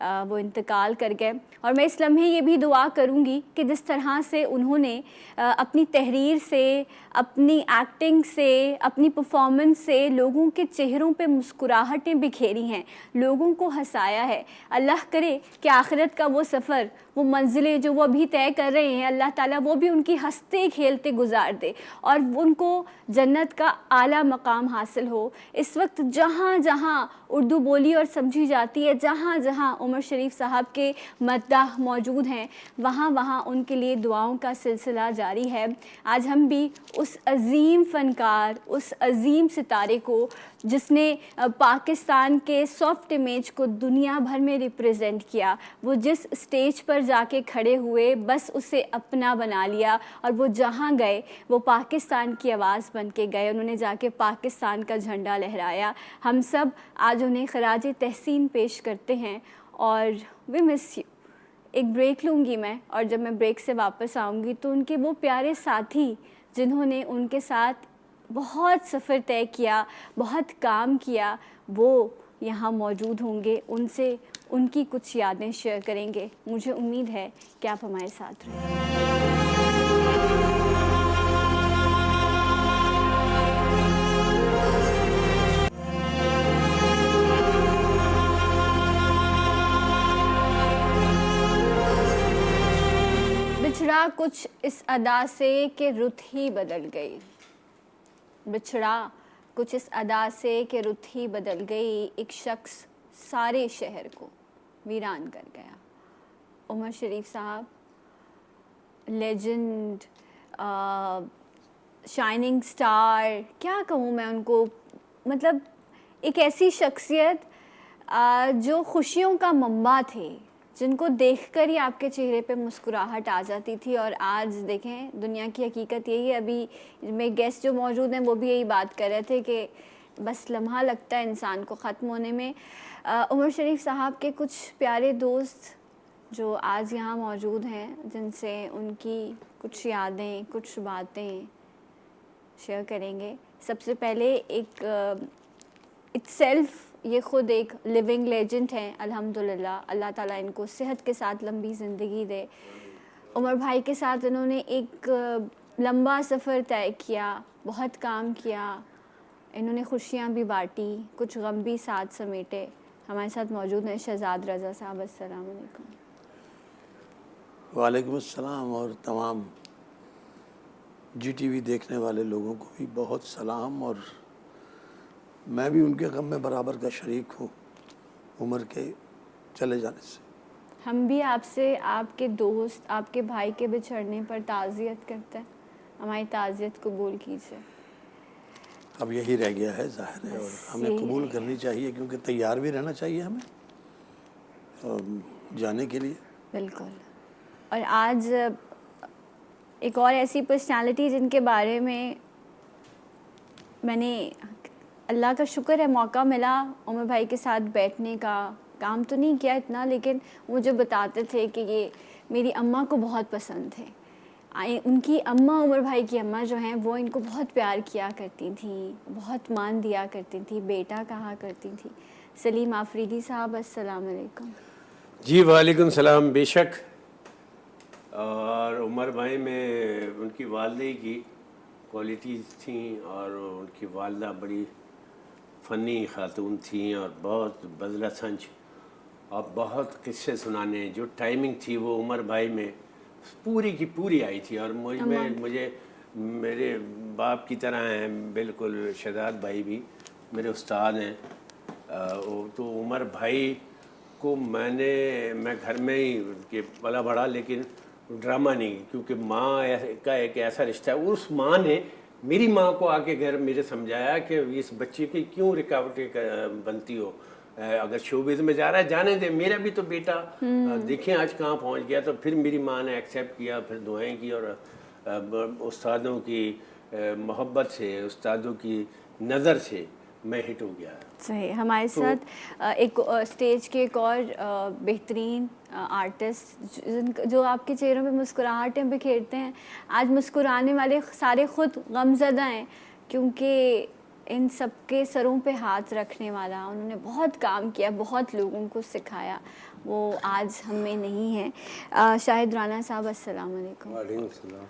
وہ انتقال کر گئے. اور میں اس لمحے یہ بھی دعا کروں گی کہ جس طرح سے انہوں نے اپنی تحریر سے، اپنی ایکٹنگ سے، اپنی پرفارمنس سے لوگوں کے چہروں پہ مسکراہٹیں بکھیری ہیں، لوگوں کو ہنسایا ہے، اللہ کرے کہ آخرت کا وہ سفر، وہ منزلیں جو وہ ابھی طے کر رہے ہیں، اللہ تعالیٰ وہ بھی ان کی ہنستے کھیلتے گزار دے اور ان کو جنت کا اعلیٰ مقام حاصل ہو. اس وقت جہاں جہاں اردو بولی اور سمجھی جاتی ہے، جہاں جہاں عمر شریف صاحب کے مداح موجود ہیں، وہاں وہاں ان کے لیے دعاؤں کا سلسلہ جاری ہے. آج ہم بھی اس عظیم فنکار، اس عظیم ستارے کو جس نے پاکستان کے سافٹ امیج کو دنیا بھر میں ریپریزنٹ کیا، وہ جس اسٹیج پر جا کے کھڑے ہوئے بس اسے اپنا بنا لیا اور وہ جہاں گئے وہ پاکستان کی آواز بن کے گئے. انہوں نے جا کے پاکستان کا جھنڈا لہرایا. ہم سب آج انہیں خراج تحسین پیش کرتے ہیں اور وی مس یو. ایک بریک لوں گی میں، اور جب میں بریک سے واپس آؤں گی تو ان کے وہ پیارے ساتھی جنہوں نے ان کے ساتھ بہت سفر طے کیا، بہت کام کیا، وہ یہاں موجود ہوں گے. ان سے ان کی کچھ یادیں شیئر کریں گے. مجھے امید ہے کہ آپ ہمارے ساتھ رہیں. بچھڑا کچھ اس ادا سے کہ رت ہی بدل گئی، بچھڑا کچھ اس ادا سے کہ رت ہی بدل گئی، ایک شخص سارے شہر کو ویران کر گیا. عمر شریف صاحب، لیجنڈ، شائننگ سٹار، کیا کہوں میں ان کو، مطلب ایک ایسی شخصیت جو خوشیوں کا منبع تھے، جن کو دیکھ کر ہی آپ کے چہرے پہ مسکراہٹ آ جاتی تھی. اور آج دیکھیں دنیا کی حقیقت یہی ہے. ابھی میں گیسٹ جو موجود ہیں وہ بھی یہی بات کر رہے تھے کہ بس لمحہ لگتا ہے انسان کو ختم ہونے میں. عمر شریف صاحب کے کچھ پیارے دوست جو آج یہاں موجود ہیں، جن سے ان کی کچھ یادیں، کچھ باتیں شیئر کریں گے. سب سے پہلے ایک اٹ سیلف یہ خود ایک لیونگ لیجنڈ ہیں الحمدللہ. اللہ تعالیٰ ان کو صحت کے ساتھ لمبی زندگی دے. عمر بھائی کے ساتھ انہوں نے ایک لمبا سفر طے کیا، بہت کام کیا. انہوں نے خوشیاں بھی بانٹی، کچھ غم بھی ساتھ سمیٹے. ہمارے ساتھ موجود ہیں شہزاد رضا صاحب. السلام علیکم. وعلیکم السلام، اور تمام جی ٹی وی دیکھنے والے لوگوں کو بھی بہت سلام. اور میں بھی ان کے غم میں برابر کا شریک ہوں عمر کے چلے جانے سے. ہم بھی آپ سے، آپ کے دوست، آپ کے بھائی کے بچھڑنے پر تعزیت کرتے ہیں. ہماری تعزیت قبول کیجیے. اب یہی رہ گیا ہے ظاہر ہے، اور ہمیں قبول کرنی چاہیے، کیونکہ تیار بھی رہنا چاہیے ہمیں جانے کے لیے. بالکل. اور آج ایک اور ایسی پرسنالٹی جن کے بارے میں نے، اللہ کا شکر ہے موقع ملا عمر بھائی کے ساتھ بیٹھنے کا. کام تو نہیں کیا اتنا، لیکن مجھے بتاتے تھے کہ یہ میری اماں کو بہت پسند تھے. ان کی اماں، عمر بھائی کی اماں جو ہیں، وہ ان کو بہت پیار کیا کرتی تھیں، بہت مان دیا کرتی تھیں، بیٹا کہا کرتی تھیں. سلیم آفریدی صاحب، السلام علیکم. جی وعلیکم السلام. بے شک. اور عمر بھائی میں ان کی والدہ کی کوالٹیز تھیں، اور ان کی والدہ بڑی فنی خاتون تھیں اور بہت بذلہ سنج، اور بہت قصے سنانے. جو ٹائمنگ تھی وہ عمر بھائی میں پوری کی پوری آئی تھی. اور مجھے میرے باپ کی طرح ہیں بالکل. شہزاد بھائی بھی میرے استاد ہیں. تو عمر بھائی کو میں گھر میں ہی کہ پلا بڑھا، لیکن ڈرامہ نہیں، کیونکہ ماں کا ایک ایسا رشتہ ہے. اس ماں نے میری ماں کو آ کے گھر میرے سمجھایا کہ اس بچے کی کیوں رکاوٹیں بنتی ہو، اگر شوبز میں جا رہا ہے جانے دے، میرا بھی تو بیٹا دیکھیں آج کہاں پہنچ گیا. تو پھر میری ماں نے ایکسیپٹ کیا، پھر دعائیں کی، اور استادوں کی محبت سے، استادوں کی نظر سے میں ہٹ ہو گیا. صحیح. ہمارے ساتھ ایک اسٹیج کے ایک اور بہترین آرٹسٹ جو آپ کے چہروں پہ مسکراہٹیں بکھیرتے ہیں. آج مسکرانے والے سارے خود غمزدہ ہیں، کیونکہ ان سب کے سروں پہ ہاتھ رکھنے والا، انہوں نے بہت کام کیا، بہت لوگوں کو سکھایا. وہ آج ہم میں نہیں ہیں. شاہد رانا صاحب السلام علیکم. وعلیکم السلام.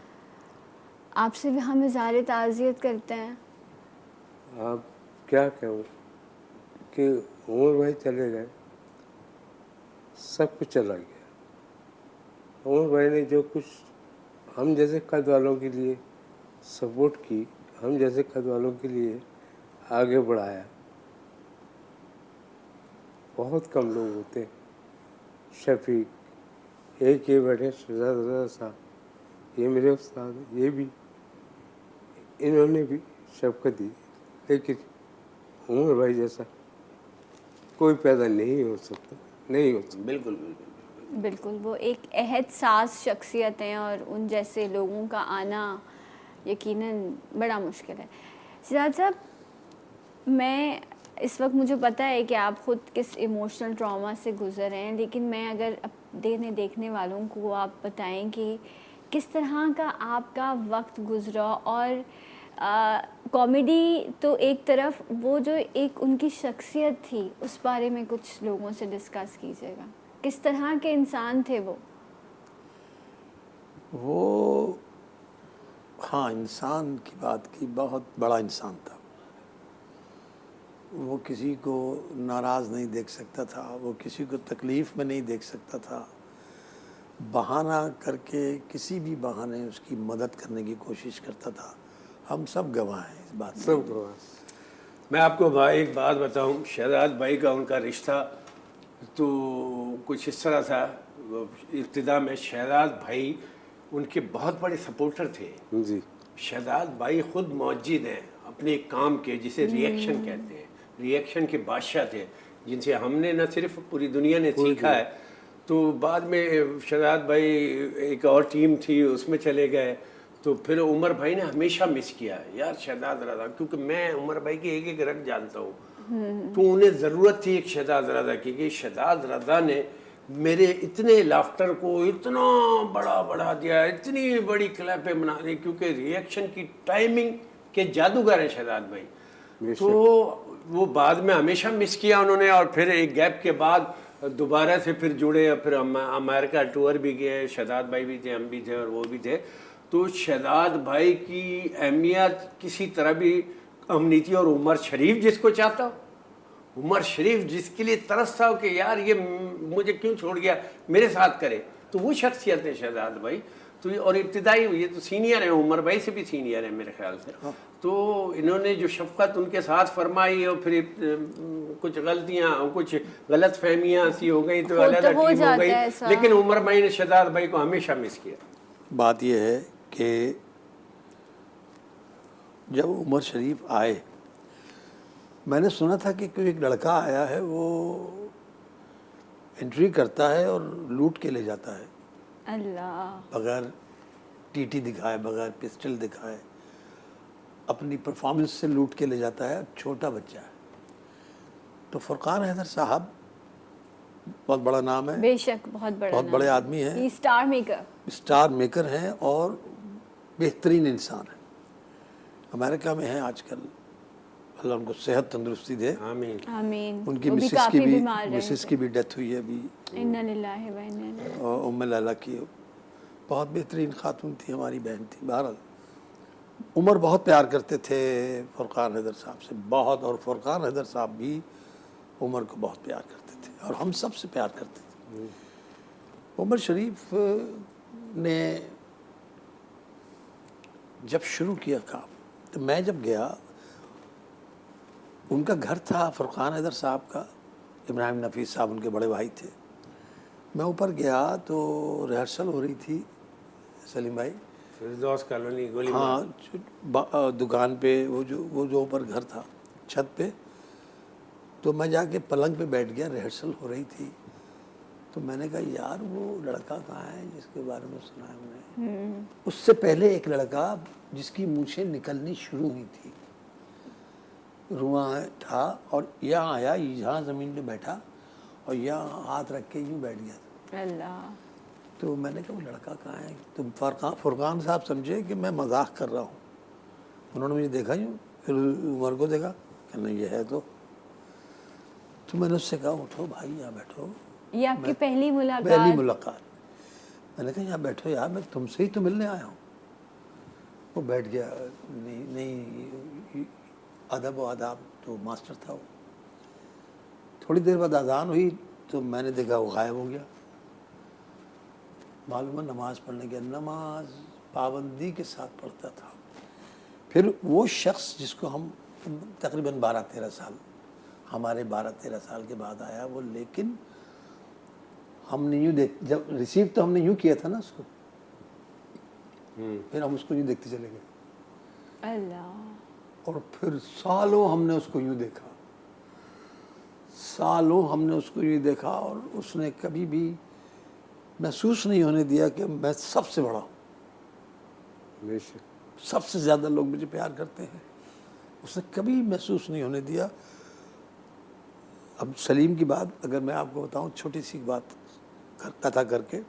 آپ سے بھی ہم اظہار تعزیت کرتے ہیں. آپ کیا کہوں کہ عمر بھائی چلے گئے, سب کچھ چلا گیا. عمر بھائی نے جو کچھ ہم جیسے قد والوں کے لیے سپورٹ کی, ہم جیسے قد والوں کے لیے آگے بڑھایا, بہت کم لوگ ہوتے ہیں. شفیق, ایک یہ بیٹھے شہزاد رضا صاحب, یہ میرے استاد ہیں, یہ بھی انہوں نے بھی شفقت دی, لیکن عمر بھائی جیسا کوئی پیدا نہیں ہو سکتا, نہیں ہو سکتا. بالکل بالکل بالکل, وہ ایک عہد ساز شخصیت ہیں اور ان جیسے لوگوں کا آنا یقیناً بڑا مشکل ہے. شہزاد صاحب, میں اس وقت مجھے پتہ ہے کہ آپ خود کس ایموشنل ٹراما سے گزر رہے ہیں, لیکن میں اگر دیکھنے والوں کو آپ بتائیں کہ کس طرح کا آپ کا وقت گزرا, اور کامیڈی تو ایک طرف, وہ جو ایک ان کی شخصیت تھی اس بارے میں کچھ لوگوں سے ڈسکس کیجیے گا. کس طرح کے انسان تھے وہ ہاں, انسان کی بات کی, بہت بڑا انسان تھا. وہ کسی کو ناراض نہیں دیکھ سکتا تھا, وہ کسی کو تکلیف میں نہیں دیکھ سکتا تھا. بہانہ کر کے کسی بھی بہانے اس کی مدد کرنے کی کوشش کرتا تھا. ہم سب گواہ ہیں اس بات سے. سب کو میں آپ کو ایک بات بتاؤں, شہزاد بھائی کا ان کا رشتہ تو کچھ اس طرح تھا. ابتدا میں شہزاد بھائی ان کے بہت بڑے سپورٹر تھے. جی, شہزاد بھائی خود موجد ہیں اپنے کام کے, جسے ری ایکشن کہتے ہیں, ری ایکشن کے بادشاہ تھے, جن سے ہم نے نہ صرف پوری دنیا نے سیکھا ہے. تو بعد میں شہزاد بھائی ایک اور ٹیم تھی اس میں چلے گئے. تو پھر عمر بھائی نے ہمیشہ مس کیا یار شہزاد رضا, کیونکہ میں عمر بھائی کی ایک ایک رگ جانتا ہوں. تو انہیں ضرورت تھی ایک شہزاد رضا کی, کہ شہزاد رضا نے میرے اتنے لافٹر کو اتنا بڑا بڑھا دیا, اتنی بڑی کلیپیں بنا دی, کیونکہ ری ایکشن کی ٹائمنگ کے جادوگر ہیں شہزاد بھائی. تو وہ بعد میں ہمیشہ مس کیا انہوں نے, اور پھر ایک گیپ کے بعد دوبارہ سے پھر جڑے, پھر امریکہ ٹور بھی گئے. شہزاد بھائی بھی تھے, ہم بھی تھے, اور وہ بھی تھے. تو شہزاد بھائی کی اہمیت کسی طرح بھی کم نہیں تھی. اور عمر شریف جس کو چاہتا ہو, عمر شریف جس کے لیے ترستا ہو کہ یار یہ مجھے کیوں چھوڑ گیا, میرے ساتھ کرے, تو وہ شخصیت ہے شہزاد بھائی. تو اور ابتدائی یہ تو سینئر ہیں, عمر بھائی سے بھی سینئر ہیں میرے خیال سے. تو انہوں نے جو شفقت ان کے ساتھ فرمائی, اور پھر کچھ غلطیاں, کچھ غلط فہمیاں سی ہو گئی تو علیحدہ ٹیم ہو گئی, لیکن عمر بھائی نے شہزاد بھائی کو ہمیشہ مس کیا. بات یہ ہے کہ جب عمر شریف آئے, میں نے سنا تھا کہ کوئی ایک لڑکا آیا ہے, وہ انٹری کرتا ہے اور لوٹ کے لے جاتا ہے, اللہ, بغیر ٹی ٹی دکھائے, بغیر پسٹل دکھائے, اپنی پرفارمنس سے لوٹ کے لے جاتا ہے. چھوٹا بچہ ہے. تو فرقان حیدر صاحب بہت بڑا نام ہے, بے شک بہت بڑے آدمی ہیں, اسٹار میکر ہیں, اور بہترین انسان ہیں. امریکہ میں ہیں آج کل, اللہ ان کو صحت تندرستی دے. آمین آمین. ان کی مسز کی بھی ڈیتھ ہوئی ہے ابھی, انا للہ و انا الیہ. اور ام لیلہ کی بہت بہترین خاتون تھی, ہماری بہن تھی. بہرحال عمر بہت پیار کرتے تھے فرقان حیدر صاحب سے, بہت. اور فرقان حیدر صاحب بھی عمر کو بہت پیار کرتے تھے, اور ہم سب سے پیار کرتے تھے. عمر شریف نے جب شروع کیا کام, تو میں جب گیا, ان کا گھر تھا فرقان حیدر صاحب کا, ابراہیم نفیس صاحب ان کے بڑے بھائی تھے. میں اوپر گیا تو ریہرسل ہو رہی تھی سلیم بھائی, فردوس کالونی گولی ہاں, دکان پہ, وہ جو اوپر گھر تھا چھت پہ. تو میں جا کے پلنگ پہ بیٹھ گیا, ریہرسل ہو رہی تھی. تو میں نے کہا یار وہ لڑکا کہاں ہے جس کے بارے میں سنا ہے ہم نے. اس سے پہلے ایک لڑکا جس کی مونچھیں نکلنی شروع ہوئی تھی, رواں تھا, اور یہاں آیا, یہاں زمین پہ بیٹھا, اور یہاں ہاتھ رکھ کے یوں بیٹھ گیا. اللہ. تو میں نے کہا وہ لڑکا کہاں ہے. تو فرقان صاحب سمجھے کہ میں مذاق کر رہا ہوں. انہوں نے مجھے دیکھا یوں, پھر عمر کو دیکھا کہ نہیں یہ ہے. تو میں نے اس سے کہا اٹھو بھائی, یہاں بیٹھو. یہ آپ کی پہلی ملاقات؟ پہلی ملاقات میں نے کہا یہاں بیٹھو یار، میں تم سے ہی تو ملنے آیا ہوں. وہ بیٹھ گیا. نہیں ادب و آداب تو ماسٹر تھا وہ. تھوڑی دیر بعد اذان ہوئی تو میں نے دیکھا وہ غائب ہو گیا. معلوم ہے نماز پڑھنے گیا. نماز پابندی کے ساتھ پڑھتا تھا. پھر وہ شخص جس کو ہم تقریباً 12-13 سال، ہمارے 12-13 سال کے بعد آیا وہ، لیکن ہم نے یوں جب ریسیو تو ہم نے یوں کیا تھا نا اس کو، پھر ہم اس کو یوں دیکھتے چلے گئے. اللہ. اور پھر سالوں ہم نے اس کو یوں دیکھا، سالوں ہم نے اس کو یوں دیکھا، اور اس نے کبھی بھی محسوس نہیں ہونے دیا کہ میں سب سے بڑا ہوں، بے شک. سب سے زیادہ لوگ مجھے پیار کرتے ہیں. اس نے کبھی محسوس نہیں ہونے دیا. اب سلیم کی بات اگر میں آپ کو بتاؤں، چھوٹی سی بات کتھا کر کے،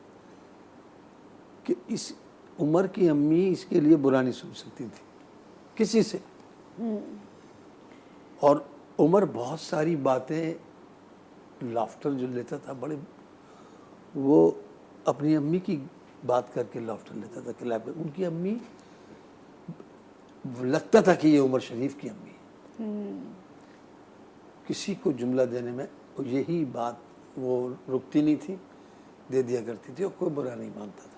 کہ اس عمر کی امی اس کے لیے برا نہیں سن سکتی تھی کسی سے. اور عمر بہت ساری باتیں لافٹر جو لیتا تھا، بڑے وہ اپنی امی کی بات کر کے لافٹر لیتا تھا کلاب میں. ان کی امی لگتا تھا کہ یہ عمر شریف کی امی. کسی کو جملہ دینے میں یہی بات وہ رکتی نہیں تھی، دے دیا کرتی تھی، اور کوئی برا نہیں مانتا تھا.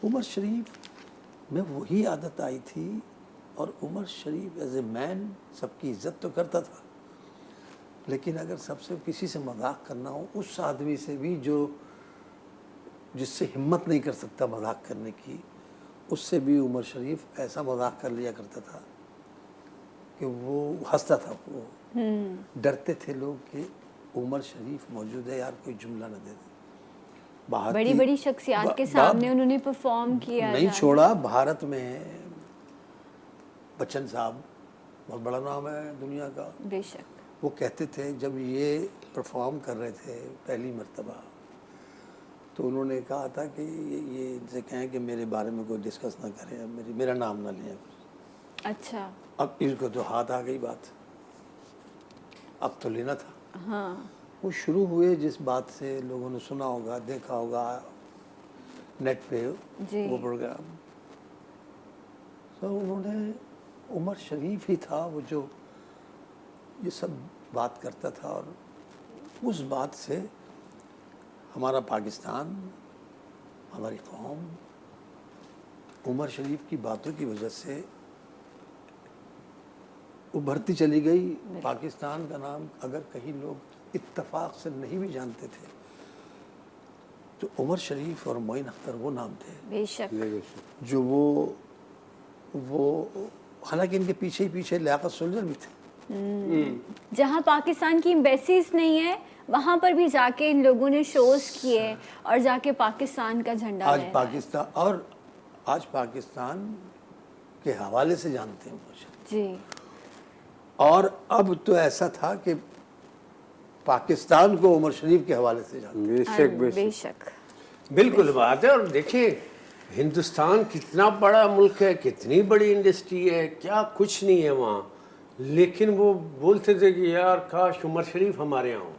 عمر شریف میں وہی عادت آئی تھی. اور عمر شریف ایز اے مین سب کی عزت تو کرتا تھا، لیکن اگر سب سے کسی سے مذاق کرنا ہو، اس آدمی سے بھی جو جس سے ہمت نہیں کر سکتا مذاق کرنے کی، اس سے بھی عمر شریف ایسا مذاق کر لیا کرتا تھا کہ وہ ہنستا تھا. وہ ڈرتے تھے لوگ کہ عمر شریف موجود ہے، یار کوئی جملہ نہ دے دے. بڑی بڑی شخصیات کے سامنے انہوں نے پرفارم کیا، نہیں چھوڑا. بھارت میں بچن صاحب بہت بڑا نام ہے دنیا کا. بے شک. وہ کہتے تھے جب یہ پرفارم کر رہے تھے پہلی مرتبہ، تو انہوں نے کہا تھا کہ یہ ان سے کہیں کہ میرے بارے میں کوئی ڈسکس نہ کریں، میرا نام نہ لیں. اچھا. اب اس کو تو ہاتھ آ گئی بات، اب تو لینا تھا. ہاں. وہ شروع ہوئے جس بات سے، لوگوں نے سنا ہوگا، دیکھا ہوگا نیٹ پہ وہ پروگرام. تو انہوں نے عمر شریف ہی تھا وہ جو یہ سب بات کرتا تھا. اور اس بات سے ہمارا پاکستان، ہماری قوم عمر شریف کی باتوں کی وجہ سے ابھرتی چلی گئی. پاکستان کا نام اگر کہیں لوگ اتفاق سے نہیں بھی جانتے تھے تو عمر شریف اور معین اختر وہ نام تھے. بے شک. جو وہ حالانکہ ان کے پیچھے ہی پیچھے لیاقت سولجر بھی تھے. جہاں پاکستان کی ایمبیسیز نہیں ہے وہاں پر بھی جا کے ان لوگوں نے شوز کیے اور جا کے پاکستان کا جھنڈا آج لہرایا. پاکستان، اور آج پاکستان کے حوالے سے جانتے ہیں عمر شریف. جی. اور اب تو ایسا تھا کہ پاکستان کو عمر شریف کے حوالے سے جانتے ہیں. بے شک. بے بے شک. شک. بالکل بات ہے. اور دیکھیں ہندوستان کتنا بڑا ملک ہے، کتنی بڑی انڈسٹری ہے، کیا کچھ نہیں ہے وہاں، لیکن وہ بولتے تھے کہ یار کاش عمر شریف ہمارے یہاں ہو،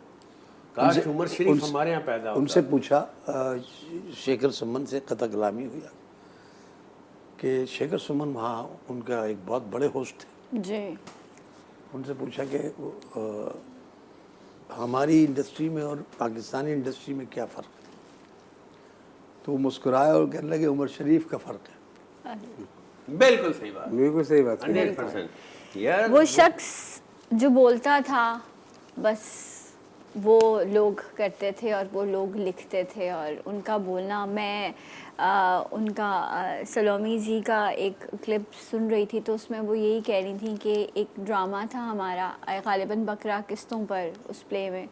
کاش عمر شریف ہمارے یہاں پیدا ہو. ان سے پوچھا، شیکھر سمن سے قطع کلامی ہوئی کہ شیکھر سمن وہاں ان کا ایک بہت بڑے ہوسٹ تھے. جی. ان سے پوچھا کہ ہماری انڈسٹری میں اور پاکستانی انڈسٹری میں کیا فرق ہے؟ تو وہ مسکرائے اور کہنے لگے عمر شریف کا فرق ہے. بالکل صحیح بات، بالکل صحیح بات. 100%. یار وہ شخص جو بولتا تھا بس وہ لوگ کرتے تھے اور وہ لوگ لکھتے تھے. اور ان کا بولنا، میں ان کا سلومی جی کا ایک کلپ سن رہی تھی تو اس میں وہ یہی کہہ رہی تھیں کہ ایک ڈرامہ تھا ہمارا غالباً بکرا قسطوں پر اس پلے میں،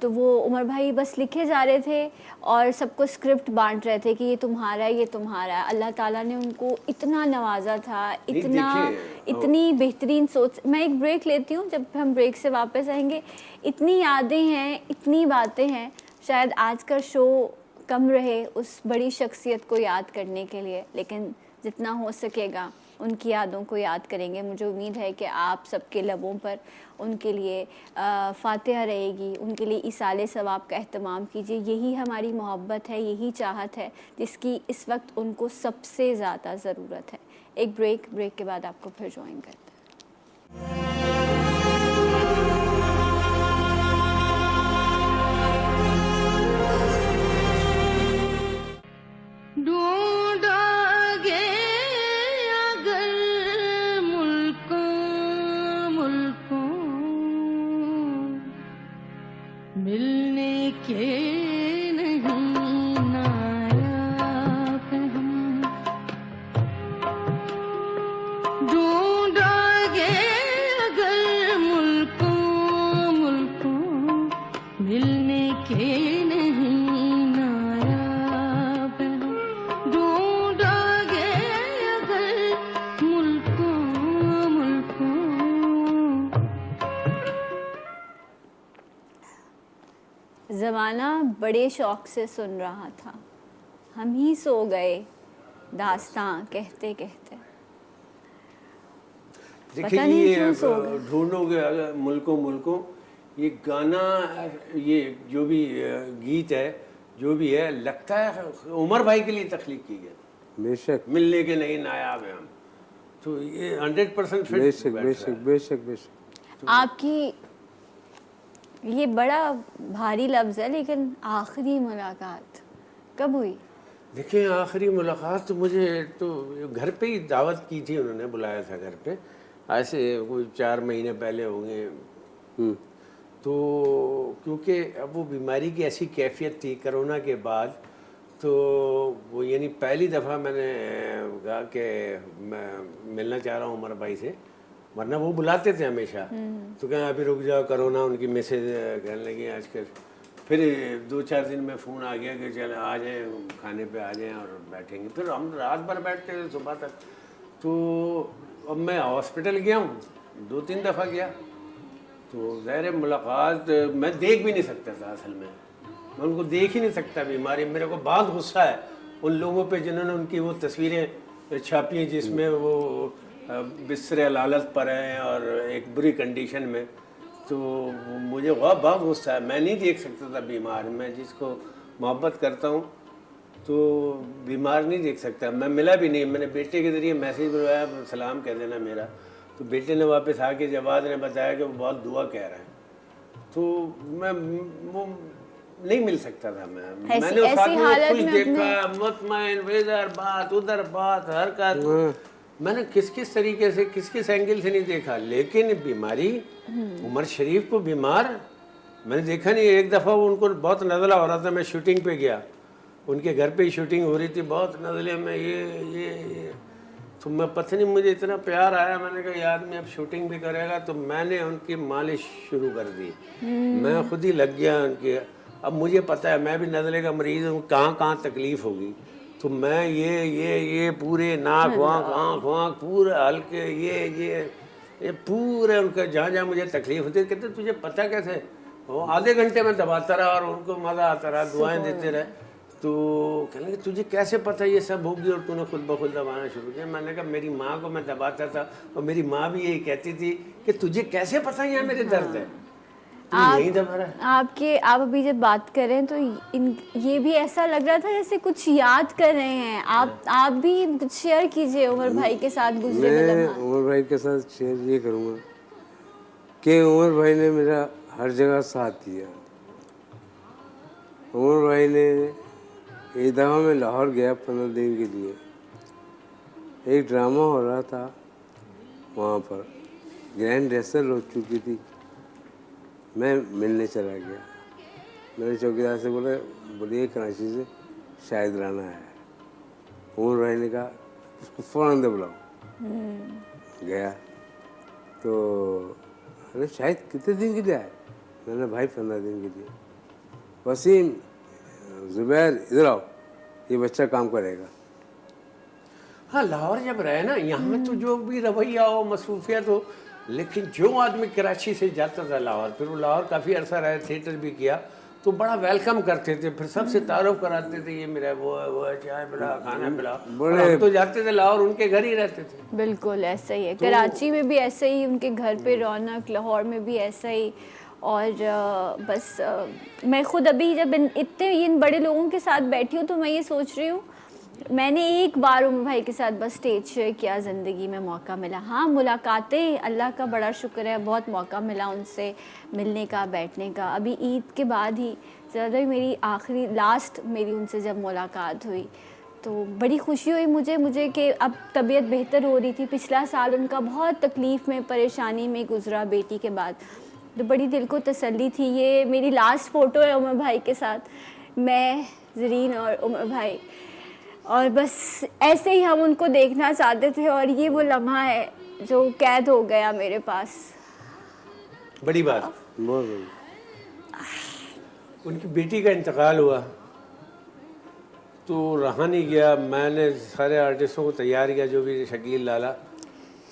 تو وہ عمر بھائی بس لکھے جا رہے تھے اور سب کو اسکرپٹ بانٹ رہے تھے کہ یہ تمہارا ہے، یہ تمہارا ہے. اللہ تعالیٰ نے ان کو اتنا نوازا تھا، اتنی بہترین سوچ. میں ایک بریک لیتی ہوں، جب ہم بریک سے واپس آئیں گے اتنی یادیں ہیں، اتنی باتیں ہیں. شاید آج کا شو کم رہے اس بڑی شخصیت کو یاد کرنے کے لیے، لیکن جتنا ہو سکے گا ان کی یادوں کو یاد کریں گے. مجھے امید ہے کہ آپ سب کے لبوں پر ان کے لیے فاتحہ رہے گی, ان کے لیے ایصال ثواب کا اہتمام کیجیے. یہی ہماری محبت ہے, یہی چاہت ہے جس کی اس وقت ان کو سب سے زیادہ ضرورت ہے. ایک بریک کے بعد آپ کو پھر جوائن کرتے ہیں. ڈھونڈا گے اگر ملکوں ملنے کے نہیں نایاب ہم. ڈھونڈا گے اگر ملکوں ملنے کے نہیں نایاب ہم. ڈھونڈا گے اگر ملکوں زمانہ بڑے شوق سے سن رہا تھا, ہم ہی سو گئے داستاں کہتے کہتے. دیکھیے پتہ نہیں یہ کیوں سو گئے. ڈھونڈو گے ملکوں یہ گانا, یہ جو بھی گیت ہے جو بھی ہے, لگتا ہے عمر بھائی کے لیے تخلیق کی گیا. بے شک ملنے کے نہیں نایاب ہیں ہم, تو یہ 100% بے فٹ شک بے شک بے شک بے شک. آپ کی یہ بڑا بھاری لفظ ہے, لیکن آخری ملاقات کب ہوئی؟ دیکھیں آخری ملاقات تو مجھے تو گھر پہ ہی دعوت کی تھی, انہوں نے بلایا تھا گھر پہ, ایسے کوئی 4 مہینے پہلے ہوں گے. تو کیونکہ اب وہ بیماری کی ایسی کیفیت تھی کرونا کے بعد, تو وہ یعنی پہلی دفعہ میں نے کہا کہ میں ملنا چاہ رہا ہوں عمر بھائی سے, ورنہ وہ بلاتے تھے ہمیشہ. تو کہیں ابھی رک جاؤ کرونا, ان کی میسیج کہنے لگی آج کل. پھر 2-4 دن میں فون آ گیا کہ چل آ جائیں کھانے پہ آ جائیں اور بیٹھیں گے. پھر ہم رات بھر بیٹھتے تھے صبح تک. تو اب میں ہاسپٹل گیا ہوں, 2-3 دفعہ گیا, تو ظاہر ملاقات میں دیکھ بھی نہیں سکتا تھا. اصل میں ان کو دیکھ ہی نہیں سکتا بیماری. میرے کو بہت غصہ ہے ان لوگوں پہ جنہوں نے ان کی وہ تصویریں چھاپی ہیں جس میں وہ بستر علالت پر ہیں اور ایک بری کنڈیشن میں. تو مجھے بہت غصہ ہے, میں نہیں دیکھ سکتا تھا بیمار. میں جس کو محبت کرتا ہوں تو بیمار نہیں دیکھ سکتا. میں ملا بھی نہیں, میں نے بیٹے کے ذریعے میسیج بھیجوایا سلام کہہ دینا میرا. تو بیٹے نے واپس آ کے جواد نے بتایا کہ وہ بہت دعا کہہ رہے ہیں. تو میں وہ نہیں مل سکتا تھا. میں نے اس آدمی کو کچھ دیکھا, مطمئن, ادھر بات ادھر بات, حرکت. میں نے کس طریقے سے کس اینگل سے نہیں دیکھا. لیکن بیماری عمر شریف کو بیمار میں نے دیکھا نہیں. ایک دفعہ ان کو بہت نزلہ ہو رہا تھا, میں شوٹنگ پہ گیا, ان کے گھر پہ ہی شوٹنگ ہو رہی تھی, بہت نزلے میں یہ تو میں پتہ نہیں مجھے اتنا پیار آیا. میں نے کہا یہ آدمی اب شوٹنگ بھی کرے گا, تو میں نے ان کی مالش شروع کر دی. میں خود ہی لگ گیا ان کے. اب مجھے پتہ ہے میں بھی نزلے کا مریض ہوں, کہاں تکلیف ہوگی. تو میں یہ پورے ناک وانک آنکھ وانک پورے ہلکے یہ پورے ان کا جہاں مجھے تکلیف ہوتی ہے. کہتے تجھے پتہ کیسے؟ وہ آدھے گھنٹے میں دباتا رہا اور ان کو مزہ آتا رہا, دعائیں دیتے رہے. تو کہنے لگے تجھے کیسے پتہ یہ سب ہوگی اور تو نے خود بخود دبانا شروع کیا. میں نے کہا میری ماں کو میں دباتا تھا اور میری ماں بھی یہی کہتی تھی کہ تجھے کیسے پتہ یہ میرے درد ہے, آپ ابھی جب بات کر رہے ہیں تو یہ بھی ایسا لگ رہا تھا جیسے کچھ یاد کر رہے ہیں. آپ بھی کچھ شیئر کیجئے عمر بھائی کے ساتھ گزرے ہوئے لمحات. میں عمر بھائی کے ساتھ شیئر یہ کروں گا کہ عمر بھائی نے میرا ہر جگہ ساتھ دیا. عمر بھائی نے ایک دفعہ میں لاہور گیا 15 دن کے لیے, ایک ڈرامہ ہو رہا تھا وہاں پر, گرینڈ ریسل ہو چکی تھی. میں ملنے چلا گیا. میں نے چوکیدار سے بولیے کراچی سے شاہد رانا ہے. عمر بھائی نے کہا اس کو فوراً بلاؤ. گیا تو ارے شاہد کتنے دن کے لیے آئے؟ میں نے بھائی 15 دن کے لیے. وسیم, زبیر ادھر آؤ, یہ بچہ کام کرے گا. ہاں لاہور جب رہے نا, یہاں تو جو بھی رویہ ہو مصروفیت ہو, لیکن جو آدمی کراچی سے جاتا تھا لاہور, پھر وہ لاہور کافی عرصہ رہے, تھیٹر بھی کیا, تو بڑا ویلکم کرتے تھے, پھر سب سے تعارف کراتے تھے, یہ میرا وہ ہے, چائے پلا, کھانا پلا. اور ہم تو جاتے تھے لاہور, ان کے گھر ہی رہتے تھے. بالکل ایسا ہی ہے, کراچی میں بھی ایسا ہی, ان کے گھر پہ رونق, لاہور میں بھی ایسا ہی. اور بس میں خود ابھی جب ان بڑے لوگوں کے ساتھ بیٹھی ہوں تو میں یہ سوچ رہی ہوں, میں نے ایک بار عمر بھائی کے ساتھ بس اسٹیج شیئر کیا, زندگی میں موقع ملا. ہاں ملاقاتیں, اللہ کا بڑا شکر ہے, بہت موقع ملا ان سے ملنے کا, بیٹھنے کا. ابھی عید کے بعد ہی زیادہ میری لاسٹ میری ان سے جب ملاقات ہوئی تو بڑی خوشی ہوئی مجھے کہ اب طبیعت بہتر ہو رہی تھی. پچھلا سال ان کا بہت تکلیف میں, پریشانی میں گزرا بیٹی کے بعد, تو بڑی دل کو تسلی تھی. یہ میری لاسٹ فوٹو ہے عمر بھائی کے ساتھ, میں, زرین اور عمر بھائی, اور بس ایسے ہی ہم ان کو دیکھنا چاہتے تھے. اور یہ وہ لمحہ ہے جو قید ہو گیا میرے پاس. بڑی بات. بہت بڑی. ان کی بیٹی کا انتقال ہوا تو رہا نہیں گیا. میں نے سارے آرٹسٹوں کو تیار کیا, جو بھی شکیل لالا,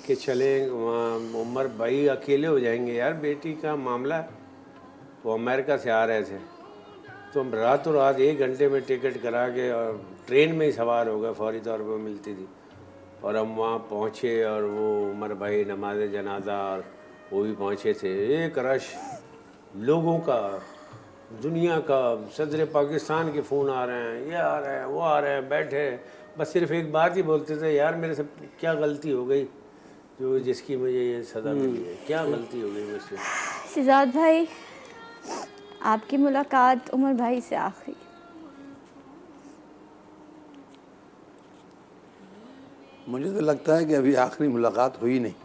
کہ چلیں وہاں, عمر بھائی اکیلے ہو جائیں گے یار, بیٹی کا معاملہ ہے. وہ امریکہ سے آ رہے تھے تو ہم راتوں رات 1 گھنٹے میں ٹکٹ کرا کے اور ٹرین میں ہی سوار ہو گئے, فوری طور پہ ملتی تھی. اور ہم وہاں پہنچے اور وہ عمر بھائی نماز جنازہ, اور وہ بھی پہنچے تھے. ایک رش لوگوں کا, دنیا کا, صدر پاکستان کے فون آ رہے ہیں, یہ آ رہے ہیں, وہ آ رہے ہیں, بیٹھے بس صرف ایک بات ہی بولتے تھے, یار میرے سے کیا غلطی ہو گئی جو جس کی مجھے یہ سزا ملی ہے, کیا غلطی ہو گئی مجھ سے. شہزاد بھائی, آپ کی ملاقات عمر بھائی سے آخری. مجھے تو لگتا ہے کہ ابھی آخری ملاقات ہوئی نہیں.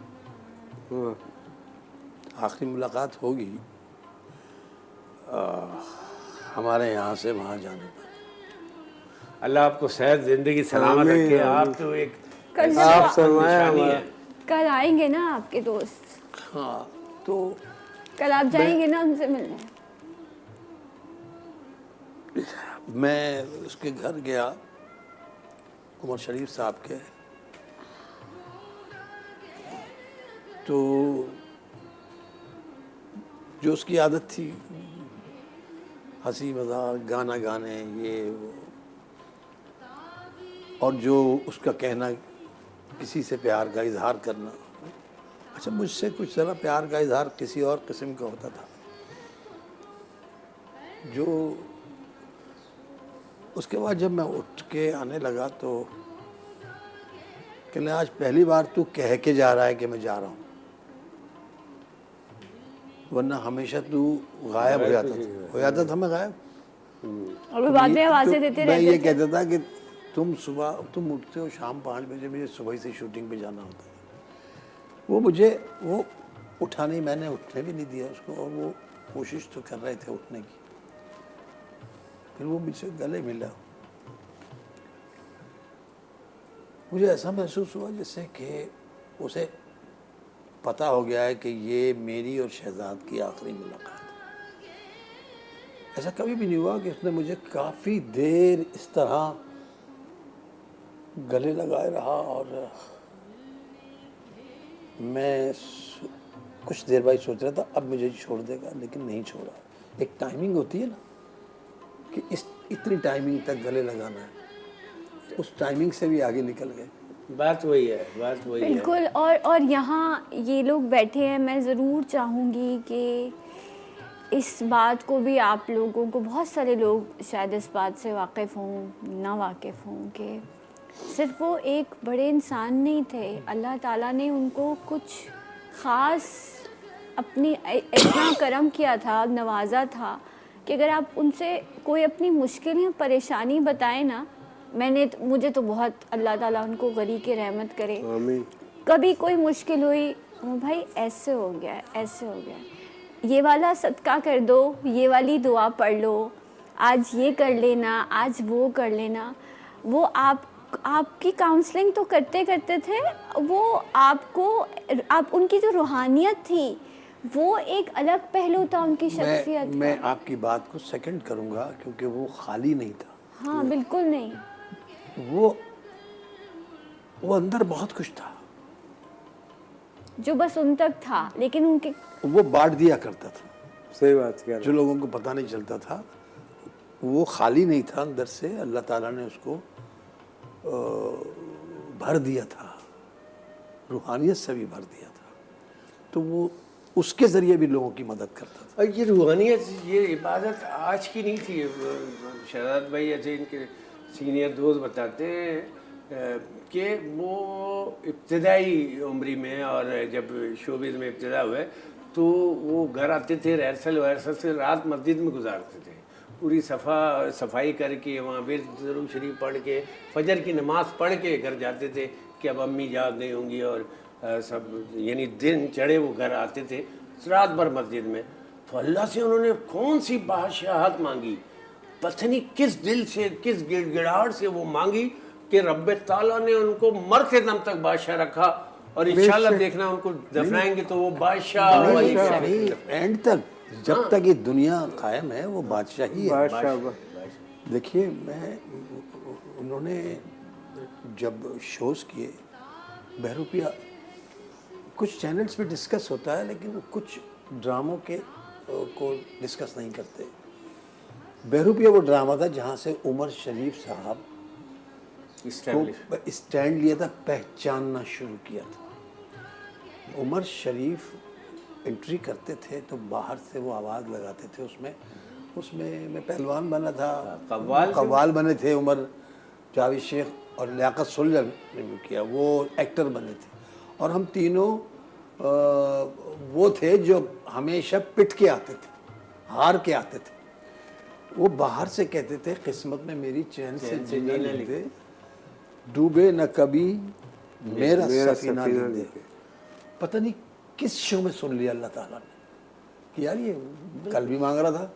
آخری ملاقات ہوگی ہمارے یہاں سے وہاں جانے پر. اللہ آپ کو صحت زندگی سلامت رکھے. آپ تو ایک آپ فرمایا ہمارا. کل آئیں گے نا آپ کے دوست, ہاں تو کل آپ جائیں گے نا ان سے ملنے. میں اس کے گھر گیا, عمر شریف صاحب کے, تو جو اس کی عادت تھی ہنسی مذاق, گانا گانے, یہ وہ, اور جو اس کا کہنا کسی سے پیار کا اظہار کرنا. اچھا, مجھ سے کچھ ذرا پیار کا اظہار کسی اور قسم کا ہوتا تھا. جو اس کے بعد جب میں اٹھ کے آنے لگا تو کہ آج پہلی بار تو کہہ کے جا رہا ہے کہ میں جا رہا ہوں, ورنہ ہمیشہ تو غائب ہو جاتا تھا میں غائب. اور بعد میں آوازیں دیتے میں یہ رہتے تھے. کہتا تھا کہ تم اٹھتے ہو شام 5 بجے, مجھے صبح سے شوٹنگ پہ جانا ہوتا ہے. وہ اٹھا نہیں, میں نے اٹھنے بھی نہیں دیا اس کو, اور وہ کوشش تو کر رہے تھے اٹھنے کی. پھر وہ مجھ سے گلے ملا. مجھے ایسا محسوس ہوا جیسے کہ اسے پتہ ہو گیا ہے کہ یہ میری اور شہزاد کی آخری ملاقات ہے. ایسا کبھی بھی نہیں ہوا کہ اس نے مجھے کافی دیر اس طرح گلے لگائے رہا, اور میں کچھ دیر بعد سوچ رہا تھا اب مجھے چھوڑ دے گا, لیکن نہیں چھوڑا. ایک ٹائمنگ ہوتی ہے نا کہ اتنی ٹائمنگ تک گلے لگانا ہے, اس ٹائمنگ سے بھی آگے نکل گئے. بات وہی ہے, بات وہی ہے. بالکل. اور یہاں یہ لوگ بیٹھے ہیں, میں ضرور چاہوں گی کہ اس بات کو بھی آپ لوگوں کو, بہت سارے لوگ شاید اس بات سے واقف ہوں, نہ واقف ہوں, کہ صرف وہ ایک بڑے انسان نہیں تھے, اللہ تعالیٰ نے ان کو کچھ خاص اپنی اتنا کرم کیا تھا, نوازا تھا کہ اگر آپ ان سے کوئی اپنی مشکل یا پریشانی بتائیں نا, مجھے تو بہت, اللہ تعالیٰ ان کو غری کے رحمت کرے, آمین. کبھی کوئی مشکل ہوئی, بھائی ایسے ہو گیا, ایسے ہو گیا, یہ والا صدقہ کر دو, یہ والی دعا پڑھ لو, آج یہ کر لینا, آج وہ کر لینا. وہ آپ کی کاؤنسلنگ تو کرتے تھے, وہ آپ ان کی جو روحانیت تھی وہ ایک الگ پہلو تھا ان کی شخصیت کا. میں آپ کی بات کو سیکنڈ کروں گا کیونکہ وہ خالی نہیں تھا. ہاں بالکل نہیں. وہ اندر بہت کچھ تھا جو بس ان تک تھا, لیکن ان کے وہ بانٹ دیا کرتا تھا صحیح بات کہہ رہے جو لوگوں کو پتہ نہیں چلتا تھا وہ خالی نہیں تھا اندر سے، اللہ تعالیٰ نے اس کو بھر دیا تھا، روحانیت سے بھی بھر دیا تھا، تو وہ اس کے ذریعے بھی لوگوں کی مدد کرتا تھا۔ اور یہ روحانیت، یہ عبادت آج کی نہیں تھی۔ شہزاد بھائی ایسے ان کے سینئر دوست بتاتے ہیں کہ وہ ابتدائی عمری میں اور جب شوبز میں ابتدا ہوئے تو وہ گھر آتے تھے ریہرسل سے رات مسجد میں گزارتے تھے، پوری صفائی کر کے وہاں پھر درود شریف پڑھ کے فجر کی نماز پڑھ کے گھر جاتے تھے کہ اب امی جاگ گئی ہوں گی، اور سب یعنی دن چڑھے وہ گھر آتے تھے رات بھر مسجد میں۔ تو اللہ سے انہوں نے کون سی بادشاہت مانگی، پتہ نہیں کس دل سے، کس گڑ گڑاہٹ سے وہ مانگی کہ رب تعالیٰ نے ان کو مرتے دم تک بادشاہ رکھا، اور انشاءاللہ دیکھنا ان کو دفنائیں گے تو وہ بادشاہ والی اینڈ تک جب تک یہ دنیا قائم ہے وہ بادشاہی ہے۔ بادشاہ دیکھیے انہوں نے جب شوز کیے بہروپیہ، کچھ چینلز پہ ڈسکس ہوتا ہے لیکن کچھ ڈراموں کے کو ڈسکس نہیں کرتے۔ بہروپیہ وہ ڈرامہ تھا جہاں سے عمر شریف صاحب کو اسٹینڈ لیا تھا، پہچاننا شروع کیا تھا۔ عمر شریف انٹری کرتے تھے تو باہر سے وہ آواز لگاتے تھے، اس میں میں پہلوان بنا تھا، قوال بنے تھے عمر، جاوید شیخ اور لیاقت سلجھ نے بھی کیا، وہ ایکٹر بنے تھے، اور ہم تینوں وہ تھے جو ہمیشہ پٹ کے آتے تھے، ہار کے آتے تھے۔ وہ باہر سے کہتے تھے قسمت میں میری چین سے جینا لکھتے، ڈوبے نہ کبھی میرا سفینہ لکھ دے۔ پتہ نہیں کس شو میں سن لیا اللہ تعالیٰ نے کہ یار یہ کل بھی مانگ رہا تھا،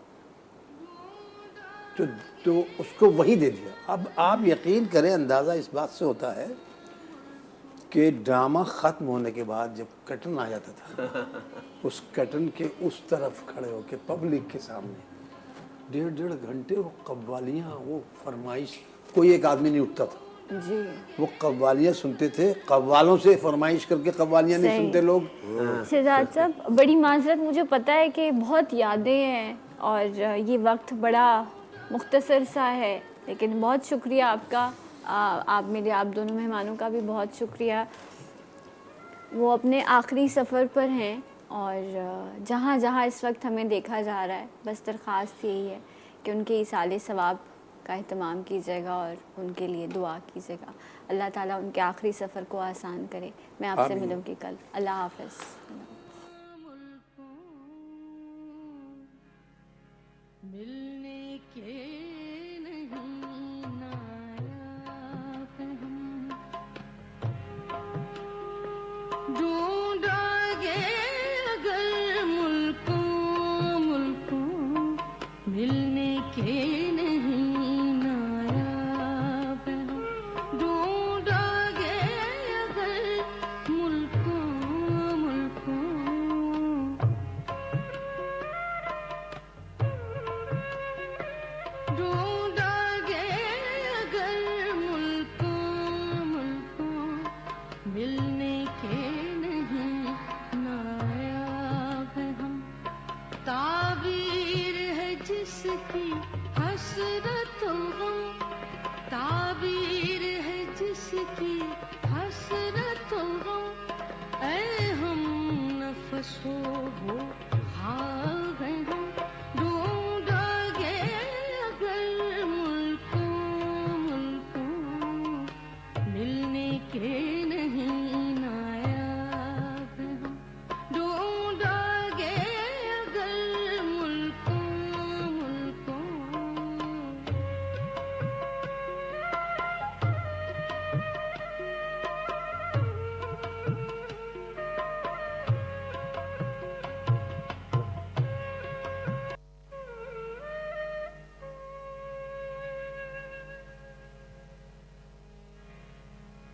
تو اس کو وہی دے دیا۔ اب آپ یقین کریں، اندازہ اس بات سے ہوتا ہے کہ ڈرامہ ختم ہونے کے بعد جب کرٹن آ جاتا تھا، اس کرٹن کے اس طرف کھڑے ہو کے پبلک کے سامنے 1.5 گھنٹے وہ قوالیاں، وہ فرمائش، کوئی ایک آدمی نہیں اٹھتا تھا، جی وہ قوالیاں سنتے تھے، قوالوں سے فرمائش کر کے قوالیاں نہیں سنتے لوگ۔ شہزاد صاحب بڑی معذرت، مجھے پتہ ہے کہ بہت یادیں ہیں اور یہ وقت بڑا مختصر سا ہے، لیکن بہت شکریہ آپ کا، آپ دونوں مہمانوں کا بھی بہت شکریہ۔ وہ اپنے آخری سفر پر ہیں اور جہاں جہاں اس وقت ہمیں دیکھا جا رہا ہے، بس درخواست یہی ہے کہ ان کے ایصال ثواب کا اہتمام کیجیے گا اور ان کے لیے دعا کیجیے گا۔ اللہ تعالیٰ ان کے آخری سفر کو آسان کرے۔ میں آپ سے ملوں گی کل۔ اللہ حافظ۔ ملنے کے نہیں نایاب ہم، ڈھونڈا گے اگر ملکوں ملنے کے نہیں نایاب ہم، ڈھونڈا گے اگر ملکوں ڈھونڈا گے اگر ملکوں ملنے کے نہیں نایاب ہم، تعبیر ہے جس کی حسرت و غم، تعبیر ہے جس کی حسرت و غم، اے ہم نفس ہو خواہ ہیں ہم، ڈھونڈا گے اگر ملکوں ملنے کے نہیں نایاب ہم، ڈھونڈا گے اگر ملکوں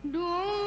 ڈھونڈا